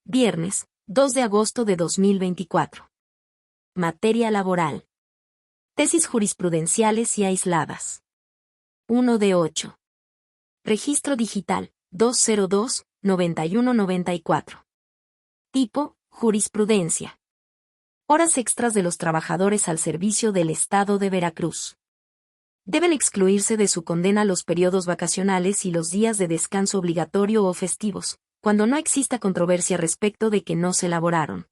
Viernes, 2 de agosto de 2024. Materia laboral. Tesis jurisprudenciales y aisladas. 1 de 8. Registro digital, 202-9194. Tipo, jurisprudencia. Horas extras de los trabajadores al servicio del Estado de Veracruz. Deben excluirse de su condena los periodos vacacionales y los días de descanso obligatorio o festivos, cuando no exista controversia respecto de que no se laboraron.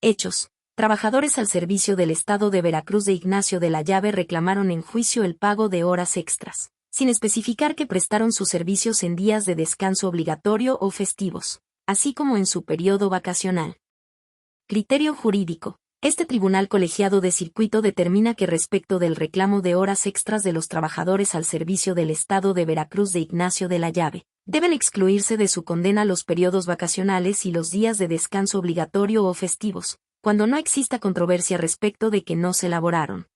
Hechos. Trabajadores al servicio del Estado de Veracruz de Ignacio de la Llave reclamaron en juicio el pago de horas extras, sin especificar que prestaron sus servicios en días de descanso obligatorio o festivos, así como en su periodo vacacional. Criterio jurídico. Este tribunal colegiado de circuito determina que respecto del reclamo de horas extras de los trabajadores al servicio del Estado de Veracruz de Ignacio de la Llave, deben excluirse de su condena los periodos vacacionales y los días de descanso obligatorio o festivos, cuando no exista controversia respecto de que no se laboraron.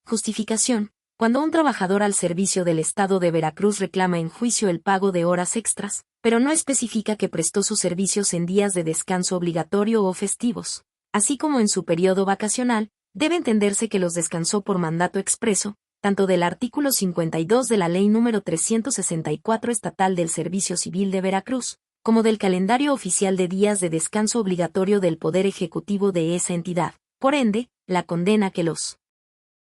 Justificación. Cuando un trabajador al servicio del Estado de Veracruz reclama en juicio el pago de horas extras, pero no especifica que prestó sus servicios en días de descanso obligatorio o festivos, así como en su periodo vacacional, debe entenderse que los descansó por mandato expreso, tanto del artículo 52 de la Ley número 364 Estatal del Servicio Civil de Veracruz, como del calendario oficial de días de descanso obligatorio del Poder Ejecutivo de esa entidad. Por ende, la condena que los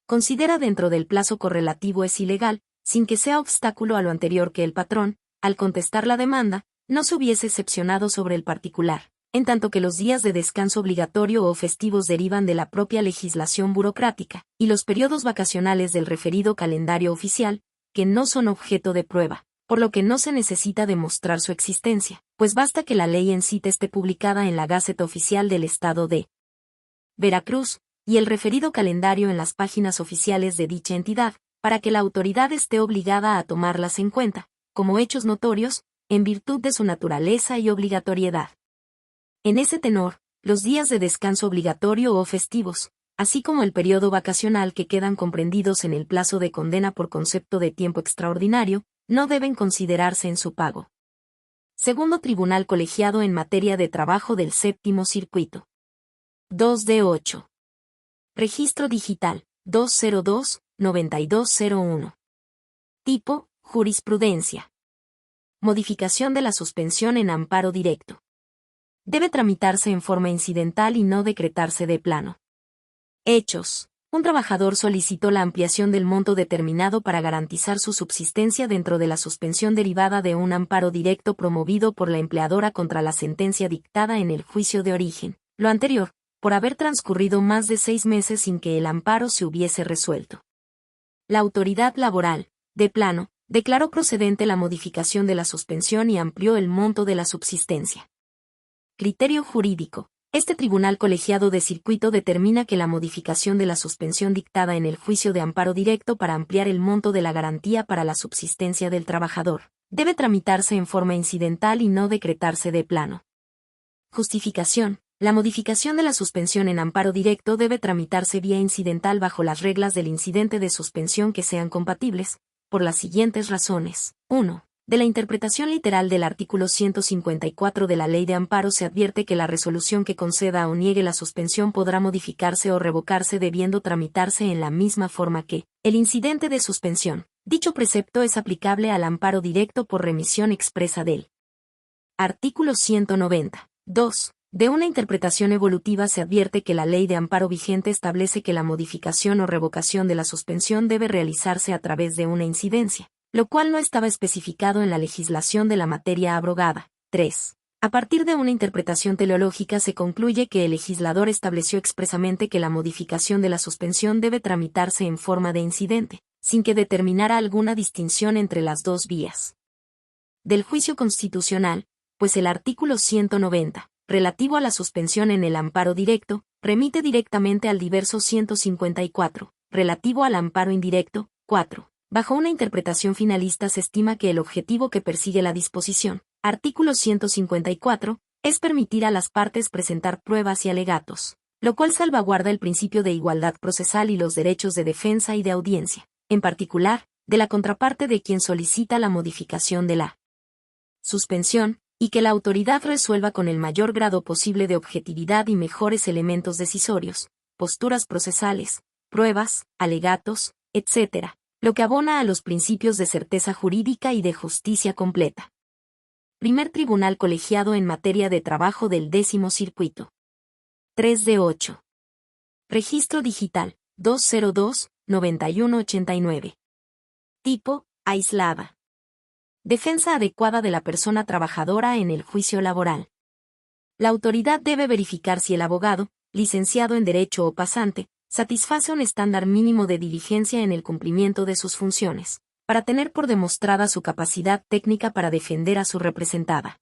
considera dentro del plazo correlativo es ilegal, sin que sea obstáculo a lo anterior que el patrón, al contestar la demanda, no se hubiese excepcionado sobre el particular, en tanto que los días de descanso obligatorio o festivos derivan de la propia legislación burocrática, y los periodos vacacionales del referido calendario oficial, que no son objeto de prueba, por lo que no se necesita demostrar su existencia, pues basta que la ley en sí esté publicada en la Gaceta Oficial del Estado de Veracruz, y el referido calendario en las páginas oficiales de dicha entidad, para que la autoridad esté obligada a tomarlas en cuenta, como hechos notorios, en virtud de su naturaleza y obligatoriedad. En ese tenor, los días de descanso obligatorio o festivos, así como el periodo vacacional que quedan comprendidos en el plazo de condena por concepto de tiempo extraordinario, no deben considerarse en su pago. Segundo Tribunal Colegiado en Materia de Trabajo del Séptimo Circuito. 2 de 8. Registro digital, 202-9201. Tipo, jurisprudencia. Modificación de la suspensión en amparo directo. Debe tramitarse en forma incidental y no decretarse de plano. Hechos. Un trabajador solicitó la ampliación del monto determinado para garantizar su subsistencia dentro de la suspensión derivada de un amparo directo promovido por la empleadora contra la sentencia dictada en el juicio de origen. Lo anterior, por haber transcurrido más de 6 meses sin que el amparo se hubiese resuelto. La autoridad laboral, de plano, declaró procedente la modificación de la suspensión y amplió el monto de la subsistencia. Criterio jurídico. Este tribunal colegiado de circuito determina que la modificación de la suspensión dictada en el juicio de amparo directo para ampliar el monto de la garantía para la subsistencia del trabajador, debe tramitarse en forma incidental y no decretarse de plano. Justificación. La modificación de la suspensión en amparo directo debe tramitarse vía incidental bajo las reglas del incidente de suspensión que sean compatibles, por las siguientes razones. 1. De la interpretación literal del artículo 154 de la Ley de Amparo se advierte que la resolución que conceda o niegue la suspensión podrá modificarse o revocarse debiendo tramitarse en la misma forma que el incidente de suspensión. Dicho precepto es aplicable al amparo directo por remisión expresa del artículo 190. 2. De una interpretación evolutiva se advierte que la ley de amparo vigente establece que la modificación o revocación de la suspensión debe realizarse a través de una incidencia, lo cual no estaba especificado en la legislación de la materia abrogada. 3. A partir de una interpretación teleológica se concluye que el legislador estableció expresamente que la modificación de la suspensión debe tramitarse en forma de incidente, sin que determinara alguna distinción entre las dos vías del juicio constitucional, pues el artículo 190, relativo a la suspensión en el amparo directo, remite directamente al diverso 154, relativo al amparo indirecto. 4. Bajo una interpretación finalista se estima que el objetivo que persigue la disposición, artículo 154, es permitir a las partes presentar pruebas y alegatos, lo cual salvaguarda el principio de igualdad procesal y los derechos de defensa y de audiencia, en particular, de la contraparte de quien solicita la modificación de la suspensión, y que la autoridad resuelva con el mayor grado posible de objetividad y mejores elementos decisorios, posturas procesales, pruebas, alegatos, etc., lo que abona a los principios de certeza jurídica y de justicia completa. Primer Tribunal Colegiado en materia de trabajo del 10º Circuito. 3 de 8. Registro Digital, 202-9189. Tipo, aislada. Defensa adecuada de la persona trabajadora en el juicio laboral. La autoridad debe verificar si el abogado, licenciado en Derecho o pasante, satisface un estándar mínimo de diligencia en el cumplimiento de sus funciones, para tener por demostrada su capacidad técnica para defender a su representada.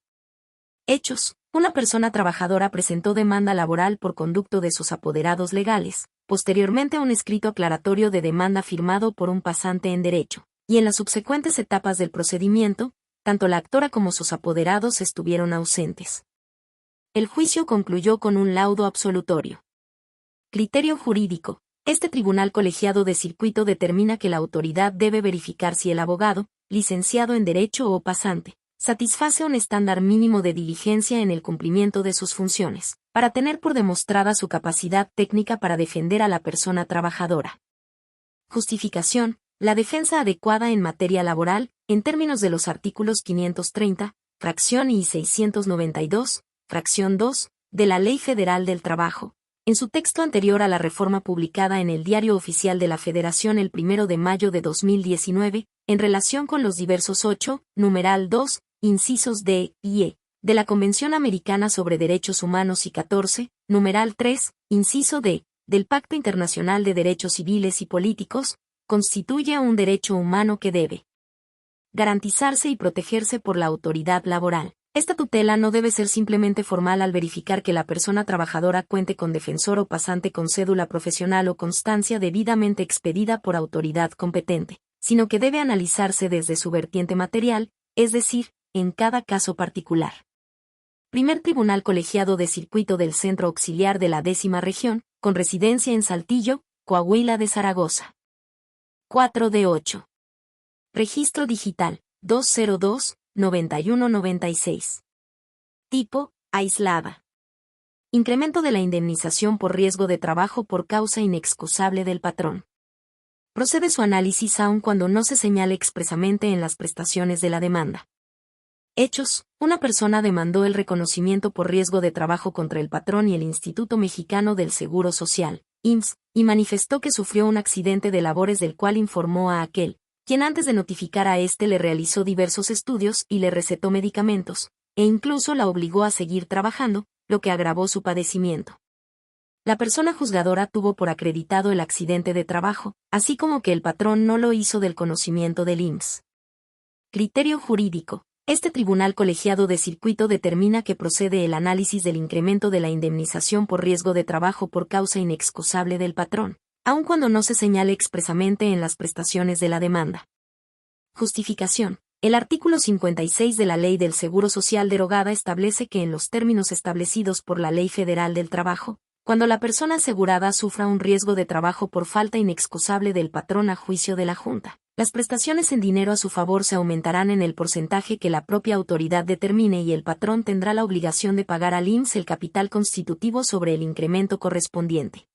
Hechos. Una persona trabajadora presentó demanda laboral por conducto de sus apoderados legales, posteriormente a un escrito aclaratorio de demanda firmado por un pasante en Derecho, y en las subsecuentes etapas del procedimiento, tanto la actora como sus apoderados estuvieron ausentes. El juicio concluyó con un laudo absolutorio. Criterio jurídico. Este tribunal colegiado de circuito determina que la autoridad debe verificar si el abogado, licenciado en Derecho o pasante, satisface un estándar mínimo de diligencia en el cumplimiento de sus funciones, para tener por demostrada su capacidad técnica para defender a la persona trabajadora. Justificación. La defensa adecuada en materia laboral, en términos de los artículos 530, fracción y 692, fracción 2, de la Ley Federal del Trabajo, en su texto anterior a la reforma publicada en el Diario Oficial de la Federación el 1 de mayo de 2019, en relación con los diversos 8, numeral 2, incisos D y E, de la Convención Americana sobre Derechos Humanos y 14, numeral 3, inciso D, del Pacto Internacional de Derechos Civiles y Políticos, constituye un derecho humano que debe garantizarse y protegerse por la autoridad laboral. Esta tutela no debe ser simplemente formal al verificar que la persona trabajadora cuente con defensor o pasante con cédula profesional o constancia debidamente expedida por autoridad competente, sino que debe analizarse desde su vertiente material, es decir, en cada caso particular. Primer Tribunal Colegiado de Circuito del Centro Auxiliar de la 10ª Región, con residencia en Saltillo, Coahuila de Zaragoza. 4 de 8. Registro Digital, 202-9196. Tipo, aislada. Incremento de la indemnización por riesgo de trabajo por causa inexcusable del patrón. Procede su análisis aun cuando no se señale expresamente en las prestaciones de la demanda. Hechos. Una persona demandó el reconocimiento por riesgo de trabajo contra el patrón y el Instituto Mexicano del Seguro Social, IMSS, y manifestó que sufrió un accidente de labores del cual informó a aquel, quien antes de notificar a éste le realizó diversos estudios y le recetó medicamentos, e incluso la obligó a seguir trabajando, lo que agravó su padecimiento. La persona juzgadora tuvo por acreditado el accidente de trabajo, así como que el patrón no lo hizo del conocimiento del IMSS. Criterio jurídico. Este tribunal colegiado de circuito determina que procede el análisis del incremento de la indemnización por riesgo de trabajo por causa inexcusable del patrón, aun cuando no se señale expresamente en las prestaciones de la demanda. Justificación. El artículo 56 de la Ley del Seguro Social derogada establece que en los términos establecidos por la Ley Federal del Trabajo, cuando la persona asegurada sufra un riesgo de trabajo por falta inexcusable del patrón a juicio de la Junta, las prestaciones en dinero a su favor se aumentarán en el porcentaje que la propia autoridad determine y el patrón tendrá la obligación de pagar al IMSS el capital constitutivo sobre el incremento correspondiente.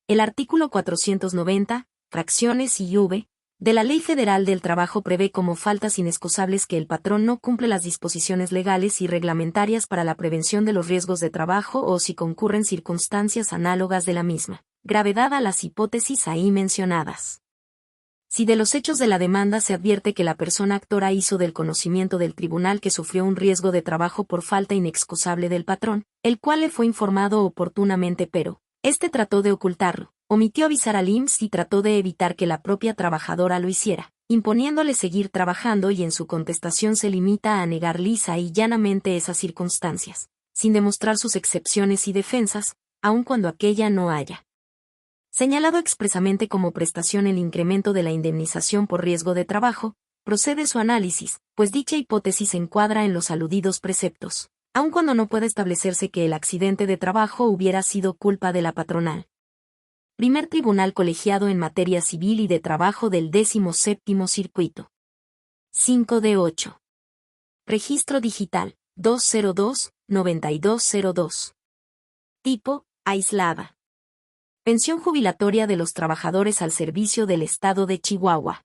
El artículo 490, fracciones y v, de la Ley Federal del Trabajo prevé como faltas inexcusables que el patrón no cumple las disposiciones legales y reglamentarias para la prevención de los riesgos de trabajo o si concurren circunstancias análogas de la misma gravedad a las hipótesis ahí mencionadas. Si de los hechos de la demanda se advierte que la persona actora hizo del conocimiento del tribunal que sufrió un riesgo de trabajo por falta inexcusable del patrón, el cual le fue informado oportunamente pero, este trató de ocultarlo, omitió avisar al IMSS y trató de evitar que la propia trabajadora lo hiciera, imponiéndole seguir trabajando y en su contestación se limita a negar lisa y llanamente esas circunstancias, sin demostrar sus excepciones y defensas, aun cuando aquella no haya señalado expresamente como prestación el incremento de la indemnización por riesgo de trabajo, procede su análisis, pues dicha hipótesis se encuadra en los aludidos preceptos, aun cuando no pueda establecerse que el accidente de trabajo hubiera sido culpa de la patronal. Primer Tribunal Colegiado en Materia Civil y de Trabajo del 17º Circuito. 5 de 8. Registro Digital, 202-9202. Tipo, aislada. Pensión jubilatoria de los trabajadores al servicio del Estado de Chihuahua.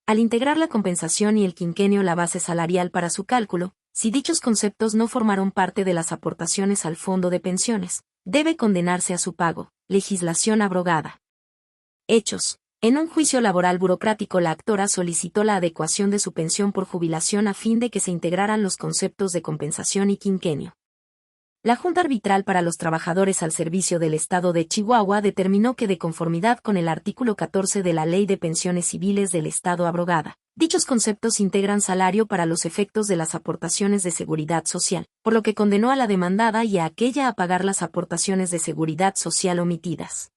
Al integrar la compensación y el quinquenio la base salarial para su cálculo, si dichos conceptos no formaron parte de las aportaciones al fondo de pensiones, debe condenarse a su pago. Legislación abrogada. Hechos. En un juicio laboral burocrático, la actora solicitó la adecuación de su pensión por jubilación a fin de que se integraran los conceptos de compensación y quinquenio. La Junta Arbitral para los Trabajadores al Servicio del Estado de Chihuahua determinó que, de conformidad con el artículo 14 de la Ley de Pensiones Civiles del Estado abrogada, dichos conceptos integran salario para los efectos de las aportaciones de seguridad social, por lo que condenó a la demandada y a aquella a pagar las aportaciones de seguridad social omitidas.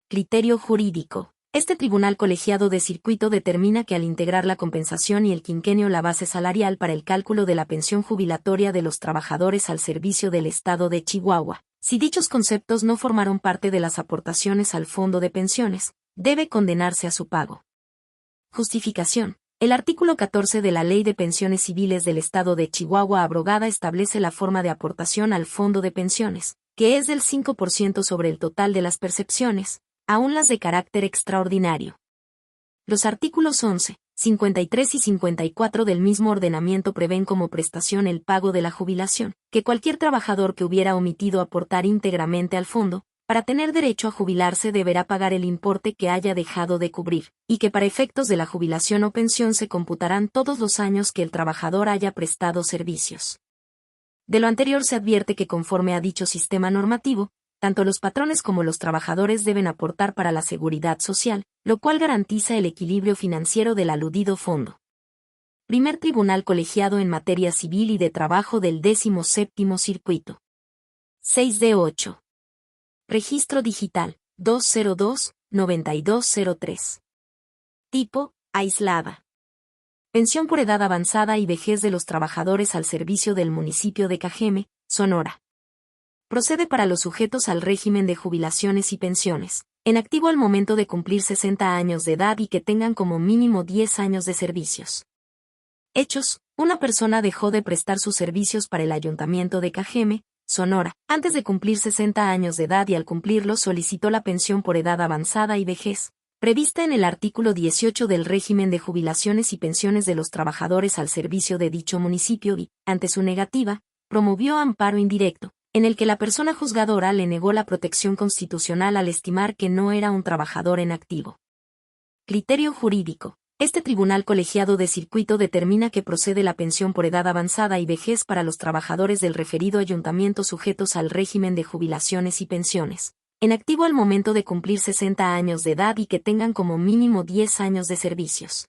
Criterio jurídico. Este tribunal colegiado de circuito determina que, al integrar la compensación y el quinquenio la base salarial para el cálculo de la pensión jubilatoria de los trabajadores al servicio del Estado de Chihuahua, si dichos conceptos no formaron parte de las aportaciones al fondo de pensiones, debe condenarse a su pago. Justificación. El artículo 14 de la Ley de Pensiones Civiles del Estado de Chihuahua abrogada establece la forma de aportación al fondo de pensiones, que es del 5% sobre el total de las percepciones, aún las de carácter extraordinario. Los artículos 11, 53 y 54 del mismo ordenamiento prevén como prestación el pago de la jubilación, que cualquier trabajador que hubiera omitido aportar íntegramente al fondo, para tener derecho a jubilarse deberá pagar el importe que haya dejado de cubrir, y que para efectos de la jubilación o pensión se computarán todos los años que el trabajador haya prestado servicios. De lo anterior se advierte que, conforme a dicho sistema normativo, tanto los patrones como los trabajadores deben aportar para la seguridad social, lo cual garantiza el equilibrio financiero del aludido fondo. Primer Tribunal Colegiado en Materia Civil y de Trabajo del 17º Circuito. 6 de 8. Registro Digital, 202-9203. Tipo, aislada. Pensión por edad avanzada y vejez de los trabajadores al servicio del municipio de Cajeme, Sonora. Procede para los sujetos al régimen de jubilaciones y pensiones, en activo al momento de cumplir 60 años de edad y que tengan como mínimo 10 años de servicios. Hechos. Una persona dejó de prestar sus servicios para el Ayuntamiento de Cajeme, Sonora, antes de cumplir 60 años de edad y al cumplirlo solicitó la pensión por edad avanzada y vejez, prevista en el artículo 18 del régimen de jubilaciones y pensiones de los trabajadores al servicio de dicho municipio y, ante su negativa, promovió amparo indirecto, en el que la persona juzgadora le negó la protección constitucional al estimar que no era un trabajador en activo. Criterio jurídico. Este tribunal colegiado de circuito determina que procede la pensión por edad avanzada y vejez para los trabajadores del referido ayuntamiento sujetos al régimen de jubilaciones y pensiones, en activo al momento de cumplir 60 años de edad y que tengan como mínimo 10 años de servicios.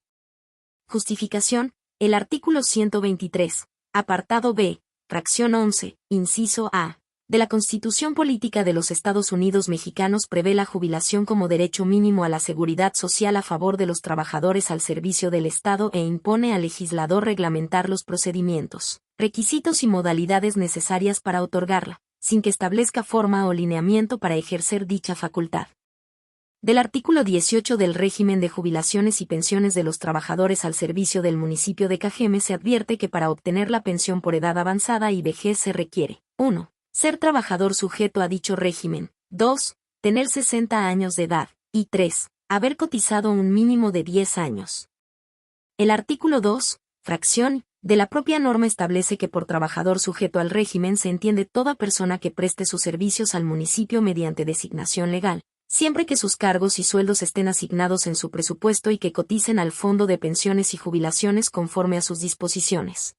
Justificación. El artículo 123, apartado B, fracción 11, inciso A, de la Constitución Política de los Estados Unidos Mexicanos prevé la jubilación como derecho mínimo a la seguridad social a favor de los trabajadores al servicio del Estado e impone al legislador reglamentar los procedimientos, requisitos y modalidades necesarias para otorgarla, sin que establezca forma o lineamiento para ejercer dicha facultad. Del artículo 18 del régimen de jubilaciones y pensiones de los trabajadores al servicio del municipio de Cajeme se advierte que para obtener la pensión por edad avanzada y vejez se requiere 1. Ser trabajador sujeto a dicho régimen, 2. Tener 60 años de edad, y 3. Haber cotizado un mínimo de 10 años. El artículo 2, fracción, de la propia norma establece que por trabajador sujeto al régimen se entiende toda persona que preste sus servicios al municipio mediante designación legal, siempre que sus cargos y sueldos estén asignados en su presupuesto y que coticen al Fondo de Pensiones y Jubilaciones conforme a sus disposiciones.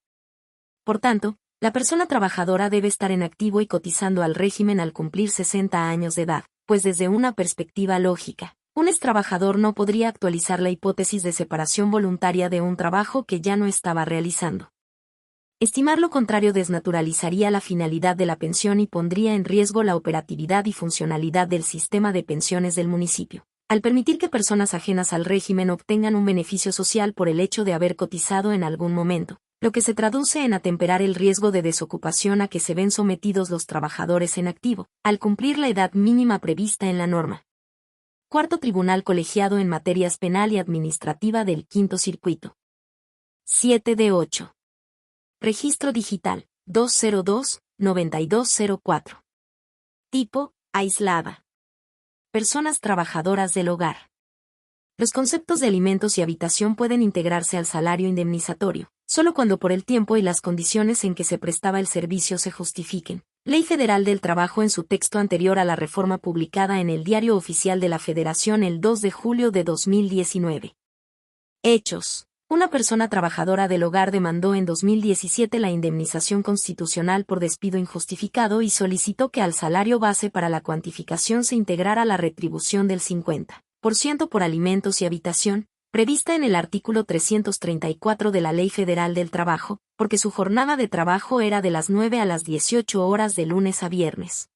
Por tanto, la persona trabajadora debe estar en activo y cotizando al régimen al cumplir 60 años de edad, pues desde una perspectiva lógica, un extrabajador no podría actualizar la hipótesis de separación voluntaria de un trabajo que ya no estaba realizando. Estimar lo contrario desnaturalizaría la finalidad de la pensión y pondría en riesgo la operatividad y funcionalidad del sistema de pensiones del municipio, al permitir que personas ajenas al régimen obtengan un beneficio social por el hecho de haber cotizado en algún momento, lo que se traduce en atemperar el riesgo de desocupación a que se ven sometidos los trabajadores en activo, al cumplir la edad mínima prevista en la norma. Cuarto Tribunal Colegiado en Materias Penal y Administrativa del Quinto Circuito. 7 de 8. Registro digital, 202-9204. Tipo, aislada. Personas trabajadoras del hogar. Los conceptos de alimentos y habitación pueden integrarse al salario indemnizatorio, solo cuando por el tiempo y las condiciones en que se prestaba el servicio se justifiquen. Ley Federal del Trabajo en su texto anterior a la reforma publicada en el Diario Oficial de la Federación el 2 de julio de 2019. Hechos. Una persona trabajadora del hogar demandó en 2017 la indemnización constitucional por despido injustificado y solicitó que al salario base para la cuantificación se integrara la retribución del 50% por alimentos y habitación, prevista en el artículo 334 de la Ley Federal del Trabajo, porque su jornada de trabajo era de las 9 a las 18 horas de lunes a viernes.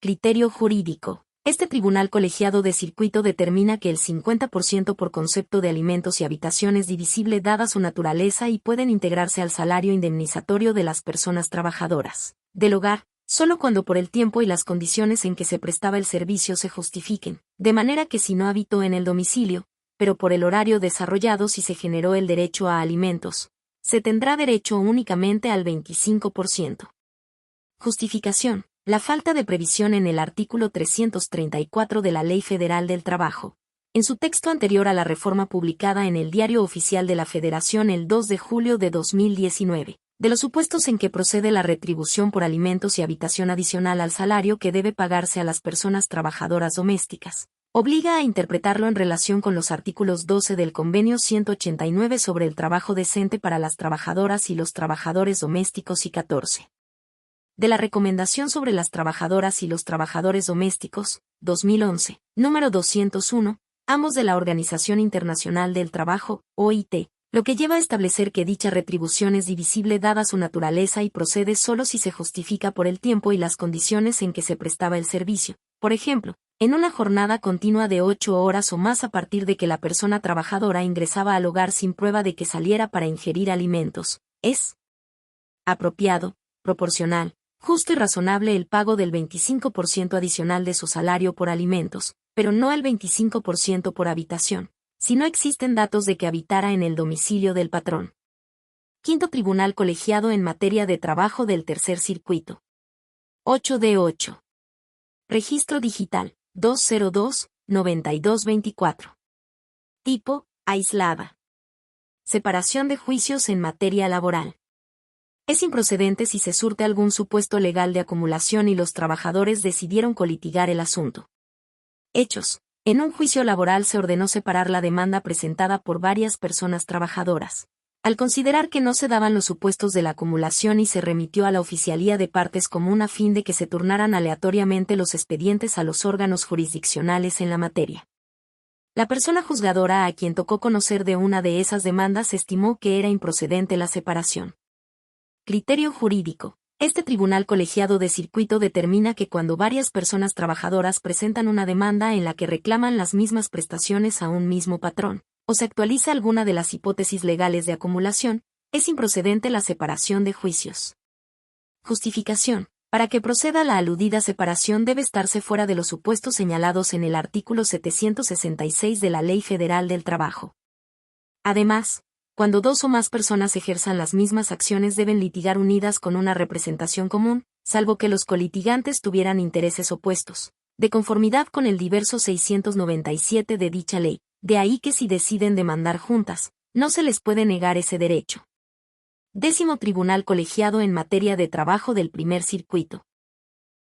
Criterio jurídico. Este tribunal colegiado de circuito determina que el 50% por concepto de alimentos y habitación es divisible dada su naturaleza y pueden integrarse al salario indemnizatorio de las personas trabajadoras del hogar, solo cuando por el tiempo y las condiciones en que se prestaba el servicio se justifiquen, de manera que si no habitó en el domicilio, pero por el horario desarrollado si se generó el derecho a alimentos, se tendrá derecho únicamente al 25%. Justificación. La falta de previsión en el artículo 334 de la Ley Federal del Trabajo, en su texto anterior a la reforma publicada en el Diario Oficial de la Federación el 2 de julio de 2019, de los supuestos en que procede la retribución por alimentos y habitación adicional al salario que debe pagarse a las personas trabajadoras domésticas, obliga a interpretarlo en relación con los artículos 12 del Convenio 189 sobre el trabajo decente para las trabajadoras y los trabajadores domésticos y 14. De la Recomendación sobre las trabajadoras y los trabajadores domésticos, 2011, número 201, ambos de la Organización Internacional del Trabajo, OIT, lo que lleva a establecer que dicha retribución es divisible dada su naturaleza y procede solo si se justifica por el tiempo y las condiciones en que se prestaba el servicio, por ejemplo, en una jornada continua de 8 horas o más a partir de que la persona trabajadora ingresaba al hogar sin prueba de que saliera para ingerir alimentos, es apropiado, proporcional, justo y razonable el pago del 25% adicional de su salario por alimentos, pero no el 25% por habitación, si no existen datos de que habitara en el domicilio del patrón. Quinto Tribunal Colegiado en Materia de Trabajo del Tercer Circuito. 8D8. Registro Digital, 202-9224. Tipo, aislada. Separación de juicios en materia laboral. Es improcedente si se surte algún supuesto legal de acumulación y los trabajadores decidieron colitigar el asunto. Hechos. En un juicio laboral se ordenó separar la demanda presentada por varias personas trabajadoras. Al considerar que no se daban los supuestos de la acumulación y se remitió a la oficialía de partes común a fin de que se turnaran aleatoriamente los expedientes a los órganos jurisdiccionales en la materia. La persona juzgadora a quien tocó conocer de una de esas demandas estimó que era improcedente la separación. Criterio jurídico. Este tribunal colegiado de circuito determina que cuando varias personas trabajadoras presentan una demanda en la que reclaman las mismas prestaciones a un mismo patrón, o se actualiza alguna de las hipótesis legales de acumulación, es improcedente la separación de juicios. Justificación. Para que proceda la aludida separación debe estarse fuera de los supuestos señalados en el artículo 766 de la Ley Federal del Trabajo. Además, cuando dos o más personas ejerzan las mismas acciones deben litigar unidas con una representación común, salvo que los colitigantes tuvieran intereses opuestos, de conformidad con el diverso 697 de dicha ley, de ahí que si deciden demandar juntas, no se les puede negar ese derecho. 10º Tribunal Colegiado en Materia de Trabajo del Primer Circuito.